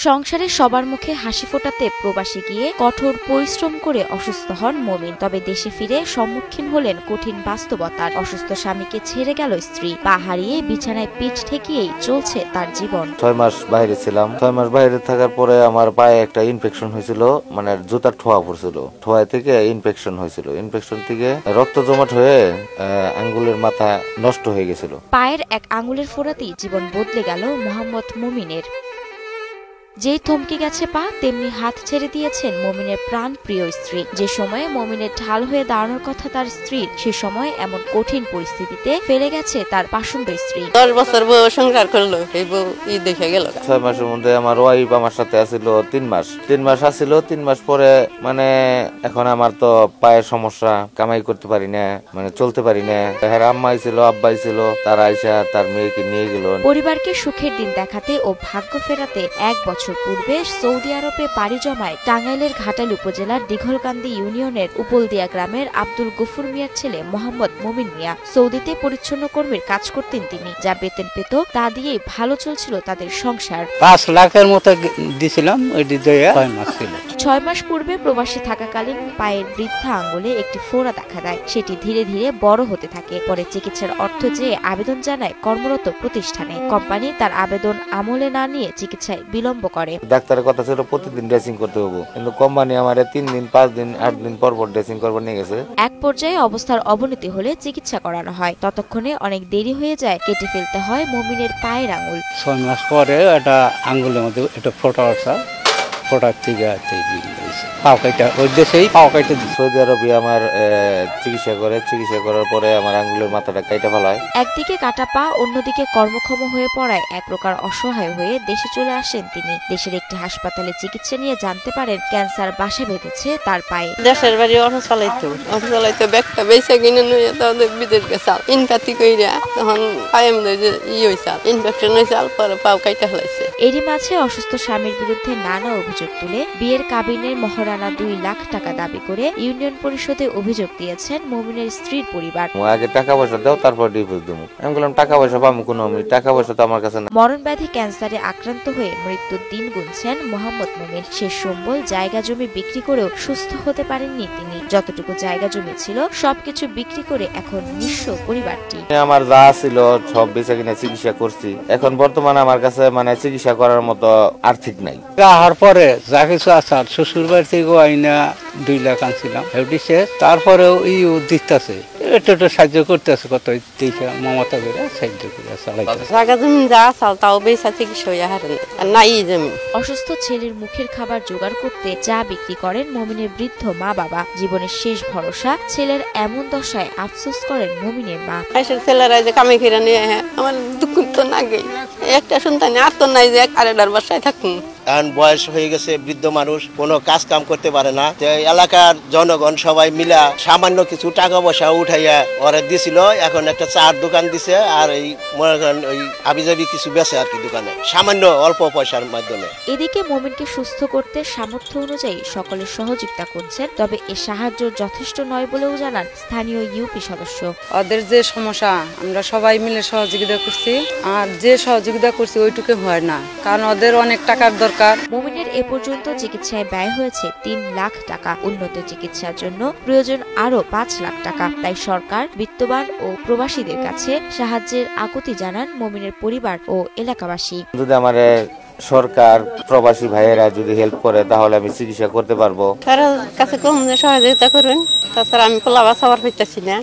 সংসারে সবার মুখে হাসি ফোটাতে প্রবাসী গিয়ে কঠোর পরিশ্রম করে অসুস্থ হন মমিন। তবে দেশে ফিরে সম্মুখীন হলেন কঠিন বাস্তবতার। অসুস্থ স্বামীকে ছেড়ে গেল স্ত্রী, পা হারিয়ে বিছানায় পিঠ ঠেকিয়েই চলছে তার জীবন। 6 মাস বাইরে ছিলাম। 6 মাস বাইরে থাকার পরে আমার পায়ে একটা ইনফেকশন হয়েছিল, মানে জুতার ঠোয়া পড়ছিল। ঠোয়া থেকে ইনফেকশন হয়েছিল, ইনফেকশন থেকে রক্ত জমাট হয়ে আঙ্গুলের মাথা নষ্ট হয়ে গেছিল। পায়ের এক আঙুলের ফোঁড়াতেই জীবন বদলে গেল মোহাম্মদ মুমিনের। যেই থমকে গেছে পা, তেমনি হাত ছেড়ে দিয়েছেন মমিনের প্রাণ প্রিয় স্ত্রী। যে সময়ে মমিনের ঢাল হয়ে দাঁড়ানোর কথা তার স্ত্রীর, সে সময় এমন কঠিন পরিস্থিতিতে ফেলে গেছে তার পাষণ্ড স্ত্রী। 10 বছর বউ সংসার করলো, এই বউ দেখে গেল। 6 মাসের মধ্যে আমার ওয়াইফ আমার সাথে আছিল 3 মাস। 3 মাস আছিল। 3 মাস পরে মানে এখন আমার তো পায়ের সমস্যা, কামাই করতে পারি না, মানে চলতে পারি না। হ্যাঁ, আম্মা ছিল, আব্বাই ছিল, তারা আইসা তার মেয়েকে নিয়ে গেল। পরিবারকে সুখের দিন দেখাতে ও ভাগ্য ফেরাতে 1 বছর পূর্বে সৌদি আরবে পাড়ি জমায় টাঙ্গাইলের ঘাটাল উপজেলার দিঘলকান্দি ইউনিয়নের উপলদিয়া গ্রামের আব্দুল গফুর মিয়ার ছেলে মোহাম্মদ মুমিন মিয়া। সৌদিতে পরিচ্ছন্ন কর্মীর কাজ করতেন তিনি। যা বেতন পেত তা দিয়েই ভালো চলছিল তাদের সংসার। 5 লাখের মতো দিয়েছিলাম, ওই দিয়ে 6 মাস ছিল। 6 মাস পূর্বে প্রবাসী থাকাকালীন পায়ের বৃদ্ধা আঙ্গুলে একটি ফোঁড়া দেখা দেয়। সেটি ধীরে ধীরে বড় হতে থাকে। পরে চিকিৎসার অর্থ চেয়ে আবেদন জানায় কর্মরত প্রতিষ্ঠানে। কোম্পানি তার আবেদন আমলে না নিয়ে চিকিৎসায় বিলম্ব করে। ডাক্তারের কথা ছিল প্রতিদিন ড্রেসিং করতে হবে, কিন্তু কোম্পানি আমারে 3 দিন, 5 দিন, 8 দিন পর পর ড্রেসিং করবার নিয়ে গেছে। এক পর্যায়ে অবস্থার অবনতি হলে চিকিৎসা করানো হয়। ততক্ষণে অনেক দেরি হয়ে যায়। কেটে ফেলতে হয় মুমিনের পায়ের আঙুল। 6 মাস পরে এটা আঙ্গুলের মধ্যে একটা ফোঁটা আসা, ফোঁটার থেকে সৌদি আরবে আমার চিকিৎসা করার পরে আমার আঙ্গুলের মাথাটা কাইটা ফেলায়। একদিকে কাটা পা, অন্যদিকে কর্মক্ষম হয়ে পড়ায় এক প্রকার অসহায় হয়ে দেশে চলে আসেন তিনি। দেশের একটি হাসপাতালে চিকিৎসা নিয়ে জানতে পারেন ক্যান্সার বাসা বেঁধেছে তার পায়ে। দেশের বাড়ি অটো চালাইতো ব্যাগটা বেচা কিনে নিয়ে তাদের বিদেশ গেছে ইনপাতি কইরা, তখন পায়ে হয়েছে ইনফেকশন হয়েছে, পরে পাও কাইটা ফেলাইছে। এরই মাঝে অসুস্থ স্বামীর বিরুদ্ধে নানা অভিযোগ তুলে বিয়ের কাবিনের মহারানা 2 লাখ টাকা দাবি করে ইউনিয়ন পরিষদে অভিযোগ দিয়েছেন মুমিনের স্ত্রীর পরিবার। আগে টাকা পয়সা দাও, তারপর ডিভোর্স দেবো। আমি বললাম টাকা পয়সা পাবো কোনো, আমি টাকা পয়সা তো আমার কাছে না। মরণ ব্যাধি ক্যান্সারে আক্রান্ত হয়ে মৃত্যুর দিন গুনছেন মোহাম্মদ মুমিন। শেষ সম্বল জায়গা জমি বিক্রি করেও সুস্থ হতে পারেননি তিনি। যতটুকু জায়গা জমি ছিল সবকিছু বিক্রি করে এখন নিঃস্ব পরিবারটি। আমার যা ছিল সব বেচা কিনে চিকিৎসা করছি। এখন বর্তমানে আমার কাছে মানে চিকিৎসা করার মতো আর্থিক নাই। যাওয়ার পরে যা কিছু আসার শ্বশুর বাড়ি থেকে আইনা 2 লাখ আনছিলাম, তারপরেও দিতেছে, একটু সাহায্য করতেছে, কত দেখে মমতা করে সাহায্য করে চালাইতেছে। জায়গা জমি যা চাল তাও বেচা চিকিৎসা হইয়া হারেন নাই জমি। অসুস্থ ছেলের মুখের খাবার জোগাড় করতে চা বিক্রি করেন মুমিনের বৃদ্ধ মা বাবা। জীবনের শেষ ভরসা ছেলের এমন দশায় আফসোস করেন মুমিনের মা। ছেলেরা যে কামে ফিরে নিয়ে আমার দুঃখ তো নাগে, একটা সন্তান আর তো নাই যে আরেকটার বাসায় থাকুন। এখন বয়স হয়ে গেছে, বৃদ্ধ মানুষ, কোনো কাজ কাম করতে পারে না। এলাকার জনগণ সবাই মিলা সামান্য কিছু টাকা পয়সা উঠাইয়া ওরা দিছিল। এখন একটা চার দোকান দিছে, আর এই মনে করেন ওই আবিজাবি কিছু বেচে আর কি দোকানে, সামান্য অল্প পয়সার মাধ্যমে। এদিকে মুমিনকে সুস্থ করতে সামর্থ্য অনুযায়ী সকলের সহযোগিতা করছেন। তবে এ সাহায্য যথেষ্ট নয় বলেও জানান স্থানীয় ইউপি সদস্য। ওদের যে সমস্যা আমরা সবাই মিলে সহযোগিতা করছি, আর যে সহযোগিতা করছি ওইটুকু হয় না, কারণ ওদের অনেক টাকার দরকার। মুমিনের এ পর্যন্ত চিকিৎসায় ব্যয় হয়েছে 3 লাখ টাকা। উন্নত চিকিৎসার জন্য প্রয়োজন আরো 5 লাখ টাকা। তাই সরকার, বিত্তবান ও প্রবাসীদের কাছে সাহায্যের আকুতি জানান মুমিনের পরিবার ও এলাকাবাসী। যদি আমার সরকার, প্রবাসী ভাইয়েরা যদি হেল্প করে তাহলে আমি চিকিৎসা করতে পারবো। কারো কাছে কম সহযোগিতা করুন, তাছাড়া আমি পোলা বাঁচাবার পাইতেছি না।